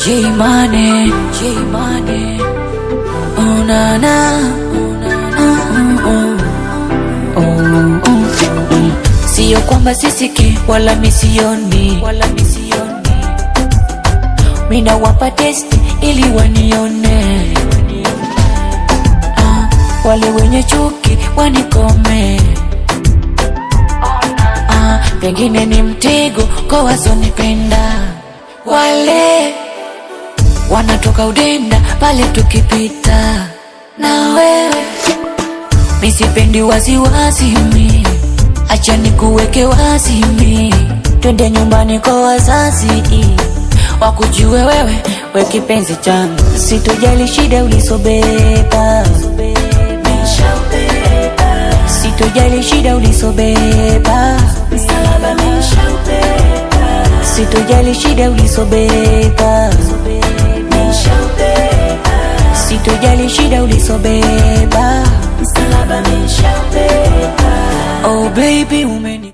J-Money, oh na na, Sio kwamba sisiki wala misioni, mina wapa testi ili wanione, wale wenye chuki wanikome, pengine ni mtego kwa wasonipenda, wale wanatoka udenda pale tukipita na wewe. Misipendi waziwazi mi, acha nikuweke wazi mi, twende nyumbani kwa wazazi wakujue wewe, we kipenzi changu. Sitojali shida ulisobeba, sitojali shida ulisobeba, sitojali shida ulisobeba, sitojali shida ulisobeba. Oh baby